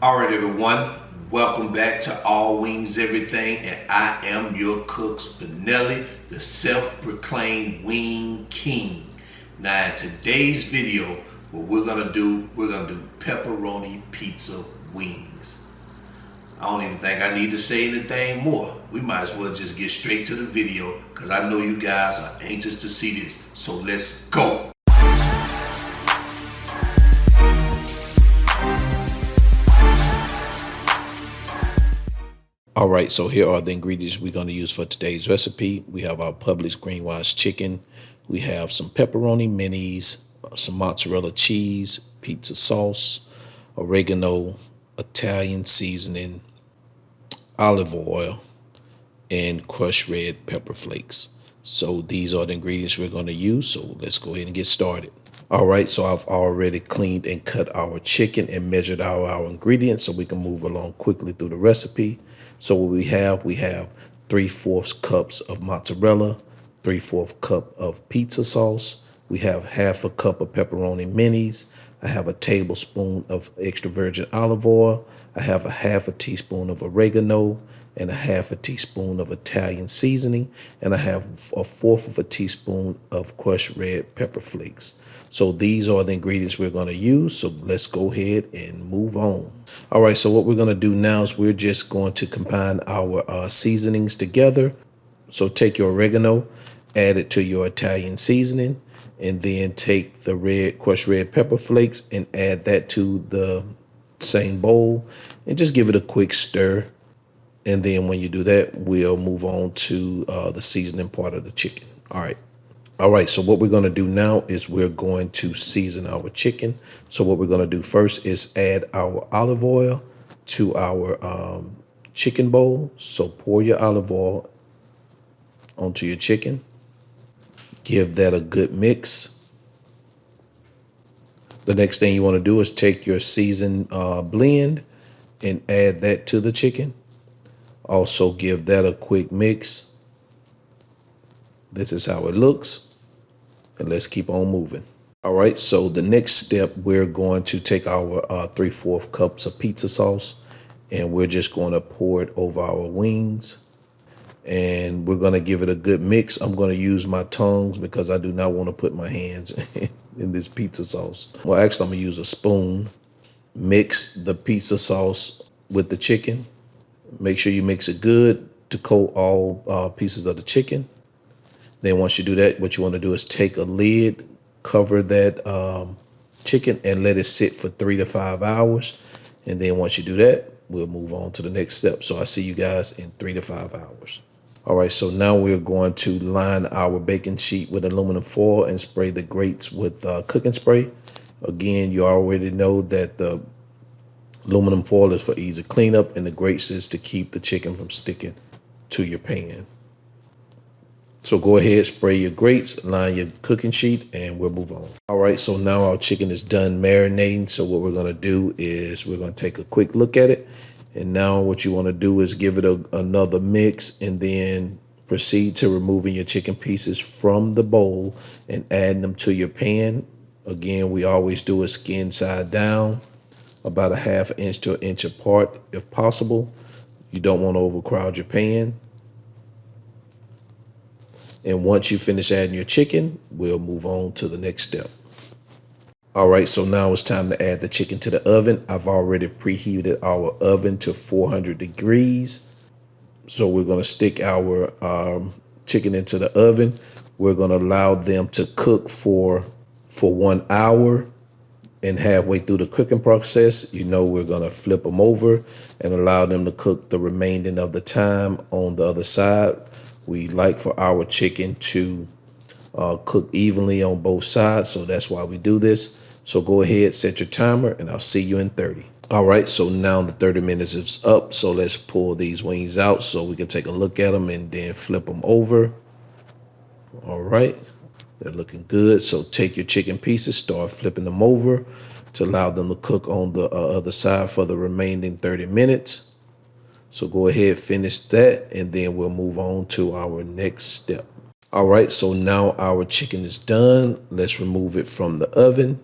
Alright, everyone, welcome back to All Wings Everything, and I am your cook, Spinelli, the self-proclaimed wing king. Now, in today's video, what we're gonna do pepperoni pizza wings. I don't even think I need to say anything more. We might as well just get straight to the video because I know you guys are anxious to see this. So let's go. All right, so here are the ingredients we're going to use for today's recipe. We have our Publix green wise chicken. We have some pepperoni minis, some mozzarella cheese, pizza sauce, oregano, Italian seasoning, olive oil, and crushed red pepper flakes. So these are the ingredients we're going to use. So let's go ahead and get started. All right, so I've already cleaned and cut our chicken and measured our ingredients so we can move along quickly through the recipe. So what we have 3/4 cups of mozzarella, 3/4 cup of pizza sauce. We have 1/2 cup of pepperoni minis. I have a tablespoon of extra virgin olive oil. I have a 1/2 teaspoon of oregano and a 1/2 teaspoon of Italian seasoning. And I have 1/4 teaspoon of crushed red pepper flakes. So these are the ingredients we're going to use. So let's go ahead and move on. All right, so what we're going to do now is we're just going to combine our seasonings together. So take your oregano, add it to your Italian seasoning, and then take the crushed red pepper flakes and add that to the same bowl and just give it a quick stir. And then when you do that, we'll move on to the seasoning part of the chicken. All right, so what we're going to do now is we're going to season our chicken. So what we're going to do first is add our olive oil to our chicken bowl. So pour your olive oil onto your chicken. Give that a good mix. The next thing you want to do is take your seasoned blend and add that to the chicken. Also give that a quick mix. This is how it looks. And let's keep on moving. All right, so the next step, we're going to take our 3/4 cups of pizza sauce and we're just going to pour it over our wings. And we're going to give it a good mix. I'm going to use my tongs because I do not want to put my hands in this pizza sauce. Well, actually, I'm going to use a spoon. Mix the pizza sauce with the chicken. Make sure you mix it good to coat all pieces of the chicken. Then once you do that, what you want to do is take a lid, cover that chicken and let it sit for 3 to 5 hours. And then once you do that, we'll move on to the next step. So I see you guys in 3 to 5 hours. All right, so now we're going to line our baking sheet with aluminum foil and spray the grates with cooking spray. Again, you already know that the aluminum foil is for easy cleanup and the grates is to keep the chicken from sticking to your pan. So go ahead, spray your grates, line your cooking sheet, and we'll move on. All right, so now our chicken is done marinating. So what we're going to do is we're going to take a quick look at it. And now what you want to do is give it another mix and then proceed to removing your chicken pieces from the bowl and adding them to your pan. Again, we always do a skin side down, about 1/2 inch to 1 inch apart if possible. You don't want to overcrowd your pan. And once you finish adding your chicken, we'll move on to the next step. All right, so now it's time to add the chicken to the oven. I've already preheated our oven to 400 degrees. So we're going to stick our chicken into the oven. We're going to allow them to cook for 1 hour. And halfway through the cooking process, we're going to flip them over and allow them to cook the remaining of the time on the other side. We like for our chicken to cook evenly on both sides, so that's why we do this. So go ahead, set your timer, and I'll see you in 30. All right, so now the 30 minutes is up, so let's pull these wings out so we can take a look at them and then flip them over. All right, they're looking good. So take your chicken pieces, start flipping them over to allow them to cook on the other side for the remaining 30 minutes. So go ahead, finish that, and then we'll move on to our next step. All right, so now our chicken is done. Let's remove it from the oven.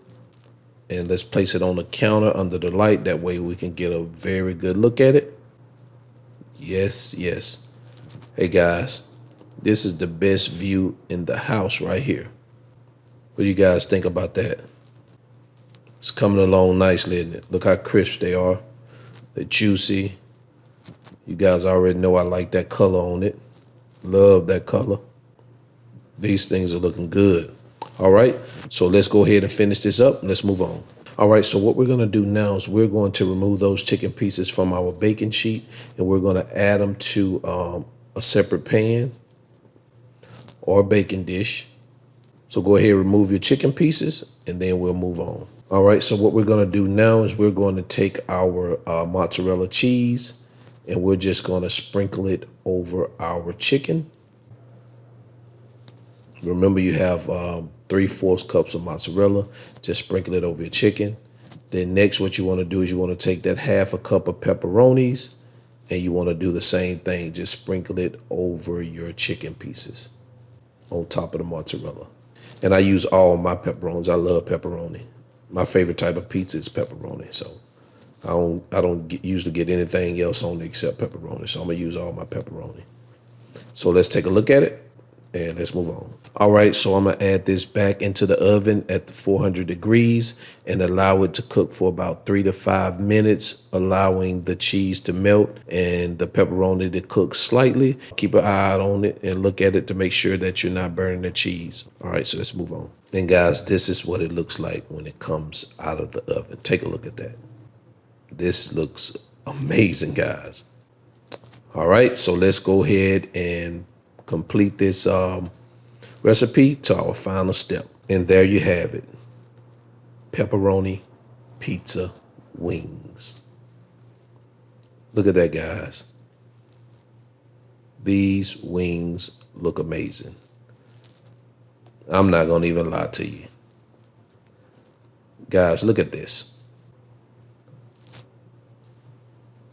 And let's place it on the counter under the light. That way we can get a very good look at it. Yes, yes. Hey guys, this is the best view in the house right here. What do you guys think about that? It's coming along nicely, isn't it? Look how crisp they are. They're juicy. You guys already know I like that color on it. Love that color. These things are looking good. All right, so let's go ahead and finish this up. Let's move on. All right, so what we're going to do now is we're going to remove those chicken pieces from our baking sheet, and we're going to add them to a separate pan or baking dish. So go ahead and remove your chicken pieces, and then we'll move on. All right, so what we're going to do now is we're going to take our mozzarella cheese, and we're just going to sprinkle it over our chicken. Remember, you have 3/4 cups of mozzarella. Just sprinkle it over your chicken. Then next, what you want to do is you want to take that 1/2 cup of pepperonis, and you want to do the same thing. Just sprinkle it over your chicken pieces on top of the mozzarella. And I use all my pepperonis. I love pepperoni. My favorite type of pizza is pepperoni. So I don't usually get anything else on it except pepperoni. So I'm gonna use all my pepperoni. So let's take a look at it and let's move on. All right, so I'm gonna add this back into the oven at 400 degrees and allow it to cook for about 3 to 5 minutes, allowing the cheese to melt and the pepperoni to cook slightly. Keep an eye out on it and look at it to make sure that you're not burning the cheese. All right, so let's move on. And guys, this is what it looks like when it comes out of the oven. Take a look at that. This looks amazing, guys. All right, so let's go ahead and complete this recipe to our final step. And there you have it. Pepperoni Pizza Wings. Look at that, guys. These wings look amazing. I'm not gonna even lie to you. Guys, look at this.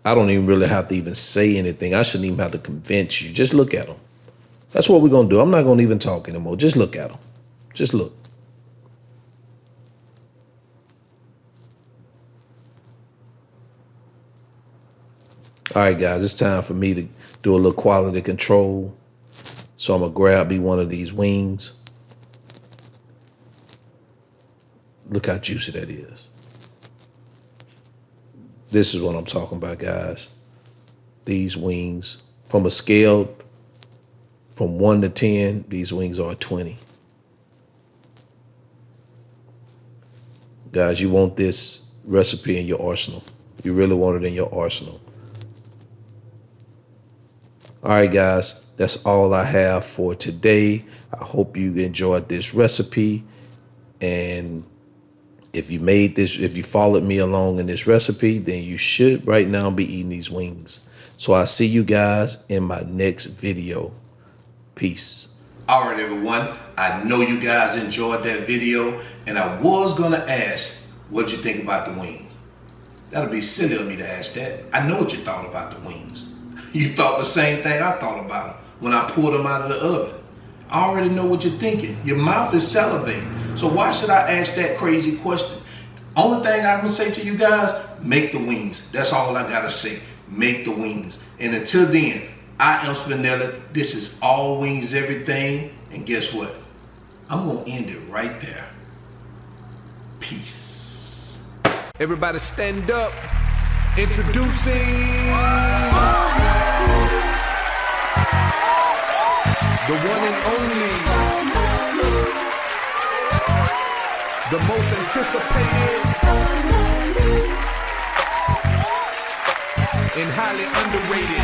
I don't even really have to even say anything. I shouldn't even have to convince you. Just look at them. That's what we're going to do. I'm not going to even talk anymore. Just look at them. Just look. All right, guys, it's time for me to do a little quality control. So I'm going to grab me one of these wings. Look how juicy that is. This is what I'm talking about, guys. These wings, from a scale from 1 to 10, these wings are a 20. Guys, you want this recipe in your arsenal. You really want it in your arsenal. All right, guys, that's all I have for today. I hope you enjoyed this recipe. And if you made this, if you followed me along in this recipe, then you should right now be eating these wings. So I'll see you guys in my next video. Peace. All right, everyone. I know you guys enjoyed that video, and I was going to ask, what did you think about the wings? That would be silly of me to ask that. I know what you thought about the wings. You thought the same thing I thought about them when I pulled them out of the oven. I already know what you're thinking. Your mouth is salivating. So why should I ask that crazy question? Only thing I'm going to say to you guys, make the wings. That's all I got to say. Make the wings. And until then, I am Spinelli. This is All Wings Everything. And guess what? I'm going to end it right there. Peace. Everybody stand up. Introducing the one and only, the most anticipated and highly underrated